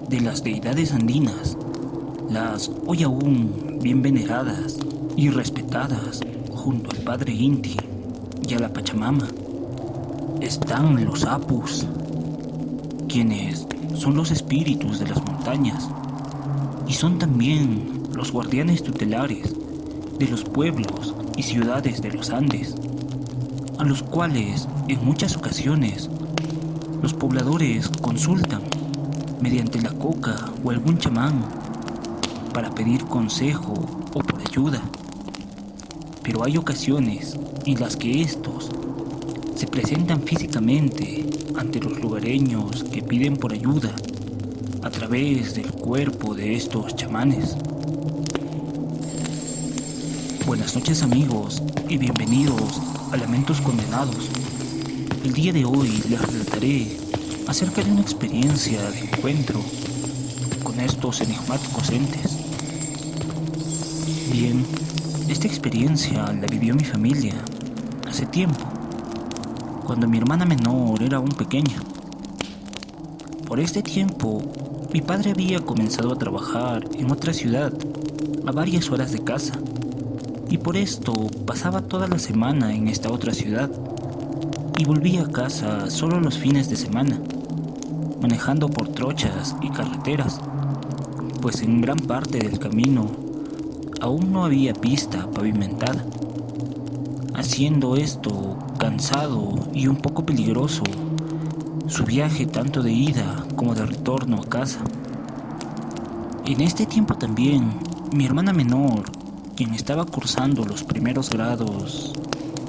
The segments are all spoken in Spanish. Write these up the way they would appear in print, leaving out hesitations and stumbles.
de las deidades andinas, las hoy aún bien veneradas y respetadas junto al Padre Inti y a la Pachamama, están los Apus, quienes son los espíritus de las montañas y son también los guardianes tutelares de los pueblos y ciudades de los Andes, a los cuales en muchas ocasiones los pobladores consultan mediante la coca o algún chamán para pedir consejo o por ayuda. Pero hay ocasiones en las que estos se presentan físicamente ante los lugareños que piden por ayuda a través del cuerpo de estos chamanes. Buenas noches amigos y bienvenidos a Lamentos Condenados. El día de hoy les relataré acerca de una experiencia de encuentro con estos enigmáticos entes. Bien, esta experiencia la vivió mi familia hace tiempo, cuando mi hermana menor era aún pequeña. Por este tiempo, mi padre había comenzado a trabajar en otra ciudad, a varias horas de casa, y por esto pasaba toda la semana en esta otra ciudad, y volvía a casa solo los fines de semana, manejando por trochas y carreteras, pues en gran parte del camino aún no había pista pavimentada, haciendo esto cansado y un poco peligroso su viaje tanto de ida como de retorno a casa. En este tiempo también mi hermana menor, quien estaba cursando los primeros grados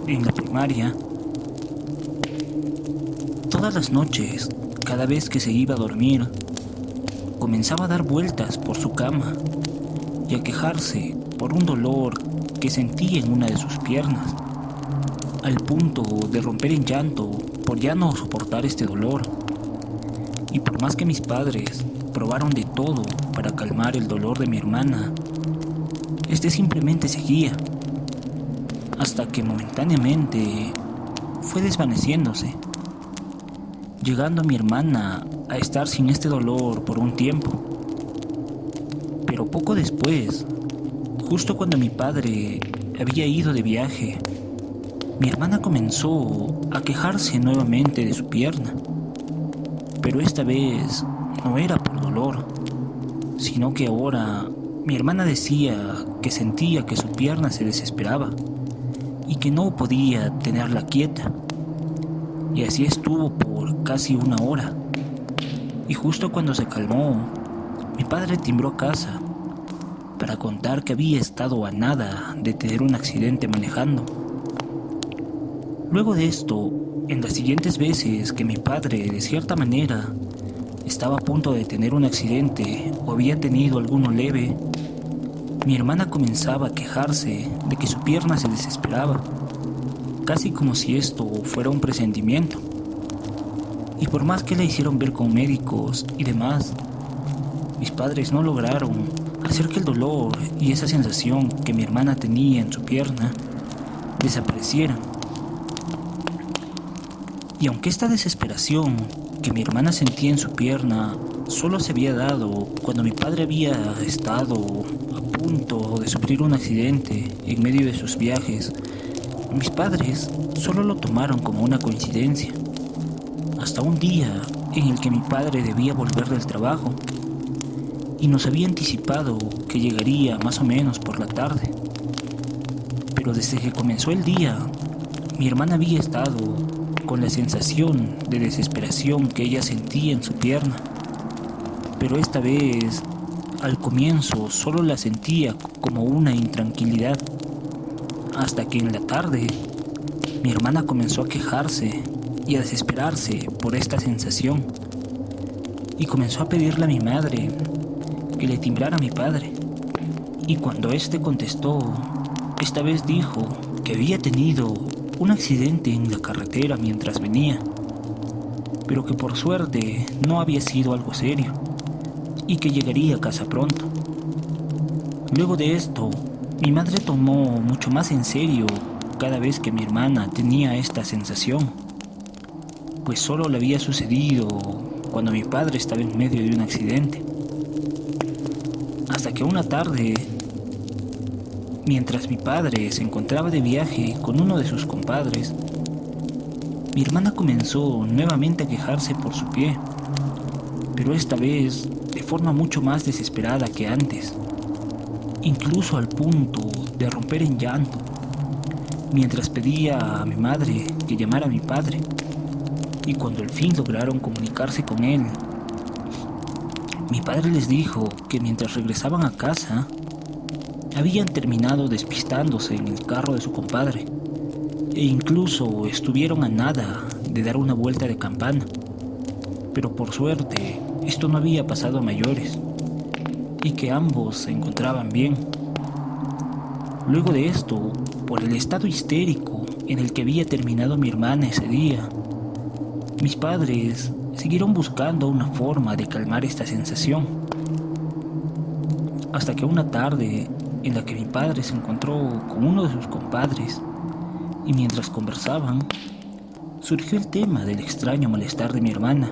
en la primaria, todas las noches, cada vez que se iba a dormir, comenzaba a dar vueltas por su cama y a quejarse por un dolor que sentía en una de sus piernas, al punto de romper en llanto por ya no soportar este dolor. Y por más que mis padres probaron de todo para calmar el dolor de mi hermana, este simplemente seguía, hasta que momentáneamente fue desvaneciéndose, llegando a mi hermana a estar sin este dolor por un tiempo. Pero poco después, justo cuando mi padre había ido de viaje, mi hermana comenzó a quejarse nuevamente de su pierna, pero esta vez no era por dolor, sino que ahora mi hermana decía que sentía que su pierna se desesperaba y que no podía tenerla quieta. Y así estuvo por casi una hora. Y justo cuando se calmó, mi padre timbró a casa para contar que había estado a nada de tener un accidente manejando. Luego de esto, en las siguientes veces que mi padre, de cierta manera, estaba a punto de tener un accidente o había tenido alguno leve, mi hermana comenzaba a quejarse de que su pierna se desesperaba, casi como si esto fuera un presentimiento. Y por más que la hicieron ver con médicos y demás, mis padres no lograron hacer que el dolor y esa sensación que mi hermana tenía en su pierna desaparecieran. Y aunque esta desesperación que mi hermana sentía en su pierna solo se había dado cuando mi padre había estado a punto de sufrir un accidente en medio de sus viajes, mis padres solo lo tomaron como una coincidencia. Hasta un día en el que mi padre debía volver del trabajo y nos había anticipado que llegaría más o menos por la tarde. Pero desde que comenzó el día, mi hermana había estado con la sensación de desesperación que ella sentía en su pierna. Pero esta vez, al comienzo, solo la sentía como una intranquilidad, hasta que en la tarde, mi hermana comenzó a quejarse y a desesperarse por esta sensación, y comenzó a pedirle a mi madre que le timbrara a mi padre. Y cuando éste contestó, esta vez dijo que había tenido un accidente en la carretera mientras venía, pero que por suerte no había sido algo serio y que llegaría a casa pronto. Luego de esto, mi madre tomó mucho más en serio cada vez que mi hermana tenía esta sensación, pues solo le había sucedido cuando mi padre estaba en medio de un accidente. Hasta que una tarde, mientras mi padre se encontraba de viaje con uno de sus compadres, mi hermana comenzó nuevamente a quejarse por su pie, pero esta vez de forma mucho más desesperada que antes, incluso al punto de romper en llanto, mientras pedía a mi madre que llamara a mi padre. Y cuando al fin lograron comunicarse con él, mi padre les dijo que mientras regresaban a casa, habían terminado despistándose en el carro de su compadre e incluso estuvieron a nada de dar una vuelta de campana. Pero por suerte, esto no había pasado a mayores y que ambos se encontraban bien. Luego de esto, por el estado histérico en el que había terminado mi hermana ese día, mis padres siguieron buscando una forma de calmar esta sensación. Hasta que una tarde en la que mi padre se encontró con uno de sus compadres y mientras conversaban, surgió el tema del extraño malestar de mi hermana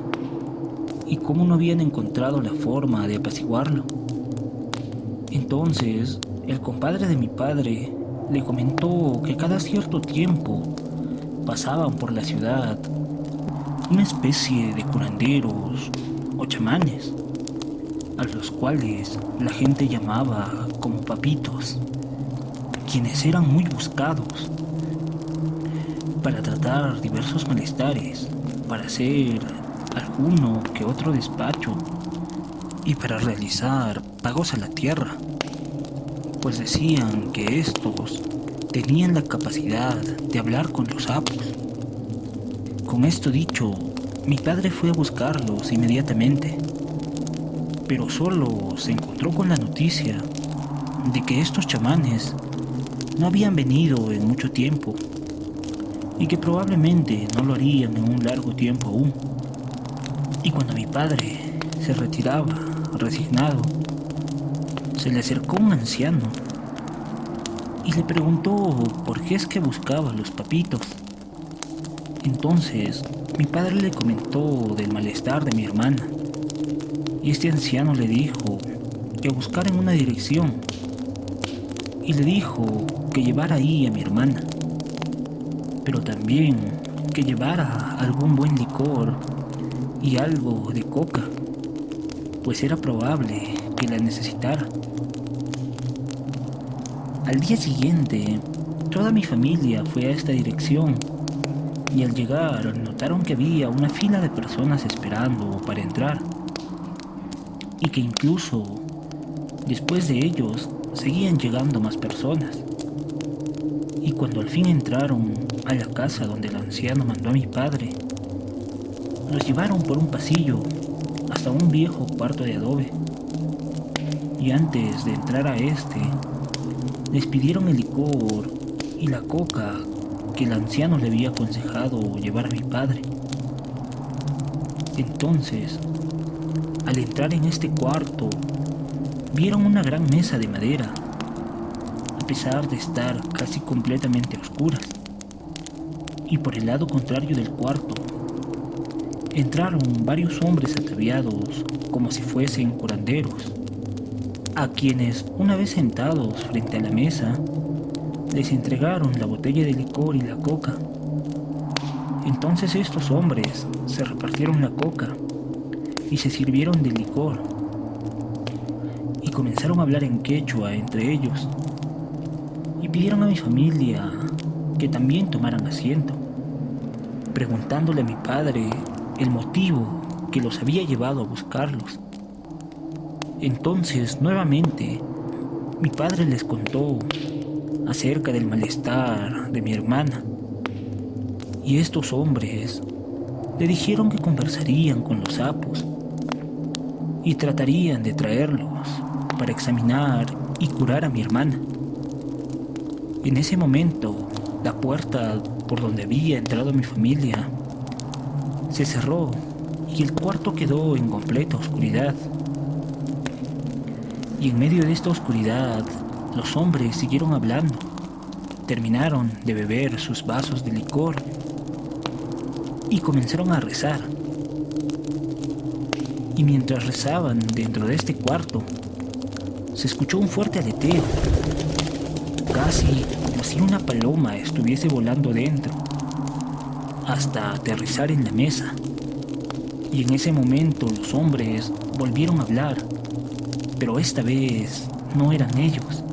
y cómo no habían encontrado la forma de apaciguarlo. Entonces, el compadre de mi padre le comentó que cada cierto tiempo pasaban por la ciudad una especie de curanderos o chamanes, a los cuales la gente llamaba como papitos, quienes eran muy buscados para tratar diversos malestares, para hacer alguno que otro despacho y para realizar pagos a la tierra, pues decían que estos tenían la capacidad de hablar con los sapos. Con esto dicho, mi padre fue a buscarlos inmediatamente, pero solo se encontró con la noticia de que estos chamanes no habían venido en mucho tiempo y que probablemente no lo harían en un largo tiempo aún. Y cuando mi padre se retiraba, resignado, se le acercó un anciano y le preguntó por qué es que buscaba a los papitos. Entonces, mi padre le comentó del malestar de mi hermana, y este anciano le dijo que buscara en una dirección, y le dijo que llevara ahí a mi hermana, pero también que llevara algún buen licor y algo de coca, pues era probable que la necesitara. Al día siguiente, toda mi familia fue a esta dirección y al llegar notaron que había una fila de personas esperando para entrar y que incluso después de ellos seguían llegando más personas. Y cuando al fin entraron a la casa donde el anciano mandó a mi padre, los llevaron por un pasillo hasta un viejo cuarto de adobe. Y antes de entrar a este, les pidieron el licor y la coca que el anciano le había aconsejado llevar a mi padre. Entonces, al entrar en este cuarto, vieron una gran mesa de madera, a pesar de estar casi completamente a oscuras. Y por el lado contrario del cuarto, entraron varios hombres ataviados como si fuesen curanderos, a quienes, una vez sentados frente a la mesa, les entregaron la botella de licor y la coca. Entonces estos hombres se repartieron la coca y se sirvieron del licor y comenzaron a hablar en quechua entre ellos y pidieron a mi familia que también tomaran asiento, preguntándole a mi padre el motivo que los había llevado a buscarlos. Entonces, nuevamente, mi padre les contó acerca del malestar de mi hermana, y estos hombres le dijeron que conversarían con los sapos y tratarían de traerlos para examinar y curar a mi hermana. En ese momento, la puerta por donde había entrado mi familia se cerró y el cuarto quedó en completa oscuridad. Y en medio de esta oscuridad, los hombres siguieron hablando. Terminaron de beber sus vasos de licor y comenzaron a rezar. Y mientras rezaban dentro de este cuarto, se escuchó un fuerte aleteo, casi como si una paloma estuviese volando dentro, hasta aterrizar en la mesa. Y en ese momento los hombres volvieron a hablar, pero esta vez no eran ellos,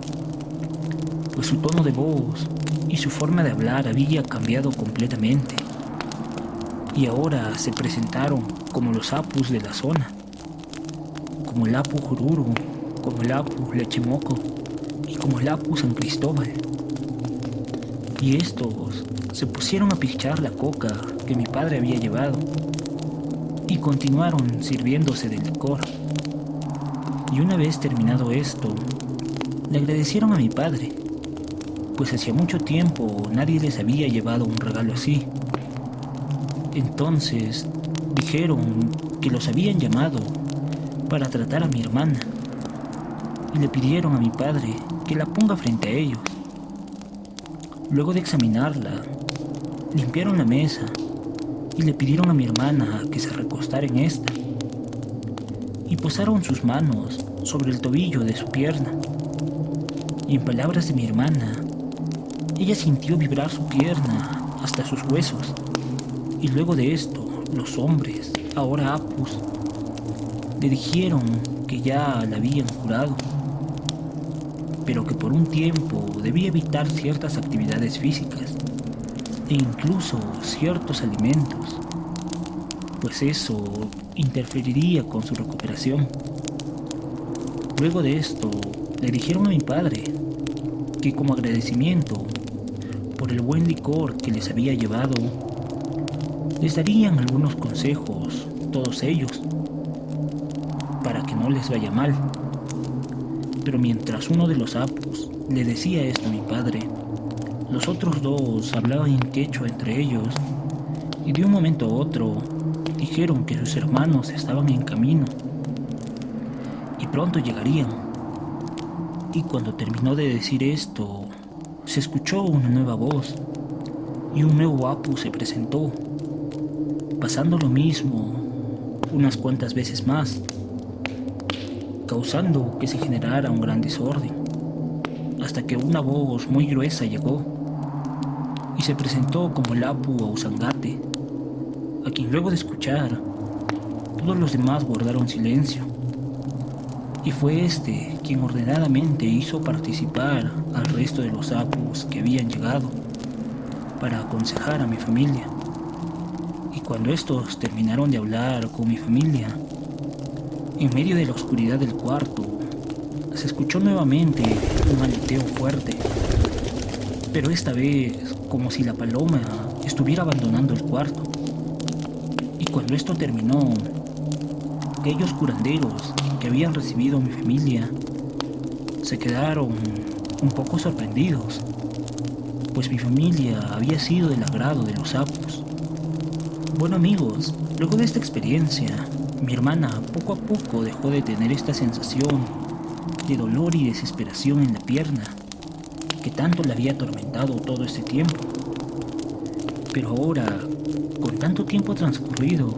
pues su tono de voz y su forma de hablar había cambiado completamente. Y ahora se presentaron como los apus de la zona, como el Apu Jururu, como el Apu Lechemoco y como el Apu San Cristóbal. Y estos se pusieron a pichar la coca que mi padre había llevado y continuaron sirviéndose del licor. Y una vez terminado esto, le agradecieron a mi padre, pues hacía mucho tiempo nadie les había llevado un regalo así. Entonces dijeron que los habían llamado para tratar a mi hermana y le pidieron a mi padre que la ponga frente a ellos. Luego de examinarla, limpiaron la mesa y le pidieron a mi hermana que se recostara en esta y posaron sus manos sobre el tobillo de su pierna. Y en palabras de mi hermana, ella sintió vibrar su pierna hasta sus huesos. Y luego de esto, los hombres, ahora apus, le dijeron que ya la habían curado, pero que por un tiempo debía evitar ciertas actividades físicas e incluso ciertos alimentos, pues eso interferiría con su recuperación. Luego de esto, le dijeron a mi padre que como agradecimiento por el buen licor que les había llevado, les darían algunos consejos, todos ellos, para que no les vaya mal. Pero mientras uno de los apus le decía esto a mi padre, los otros dos hablaban en quechua entre ellos y de un momento a otro dijeron que sus hermanos estaban en camino y pronto llegarían. Y cuando terminó de decir esto, se escuchó una nueva voz y un nuevo apu se presentó, pasando lo mismo unas cuantas veces más, causando que se generara un gran desorden, hasta que una voz muy gruesa llegó y se presentó como el Apu Ausangate, a quien luego de escuchar, todos los demás guardaron silencio, y fue este quien ordenadamente hizo participar al resto de los Apus que habían llegado para aconsejar a mi familia. Y cuando estos terminaron de hablar con mi familia, en medio de la oscuridad del cuarto, se escuchó nuevamente un aleteo fuerte, pero esta vez como si la paloma estuviera abandonando el cuarto. Y cuando esto terminó, aquellos curanderos que habían recibido a mi familia se quedaron un poco sorprendidos, pues mi familia había sido del agrado de los apus. Bueno amigos, luego de esta experiencia, mi hermana poco a poco dejó de tener esta sensación de dolor y desesperación en la pierna que tanto la había atormentado todo este tiempo. Pero ahora, con tanto tiempo transcurrido,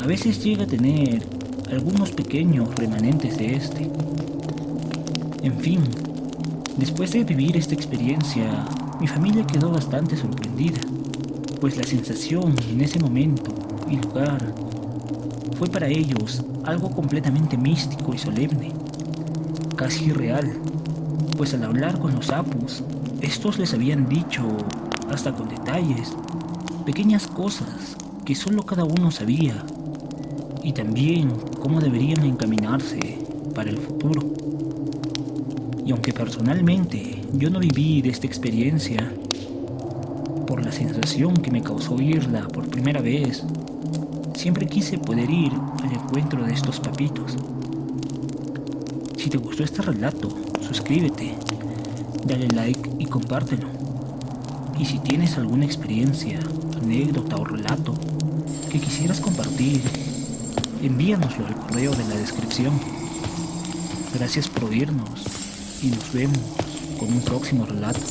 a veces llega a tener algunos pequeños remanentes de este. En fin, después de vivir esta experiencia, mi familia quedó bastante sorprendida, pues la sensación en ese momento y lugar fue para ellos algo completamente místico y solemne, casi irreal, pues al hablar con los apus, estos les habían dicho, hasta con detalles, pequeñas cosas que solo cada uno sabía, y también cómo deberían encaminarse para el futuro. Y aunque personalmente yo no viví de esta experiencia, por la sensación que me causó oírla por primera vez, siempre quise poder ir al encuentro de estos papitos. Si te gustó este relato, suscríbete, dale like y compártelo. Y si tienes alguna experiencia, anécdota o relato que quisieras compartir, envíanoslo al correo de la descripción. Gracias por oírnos y nos vemos con un próximo relato.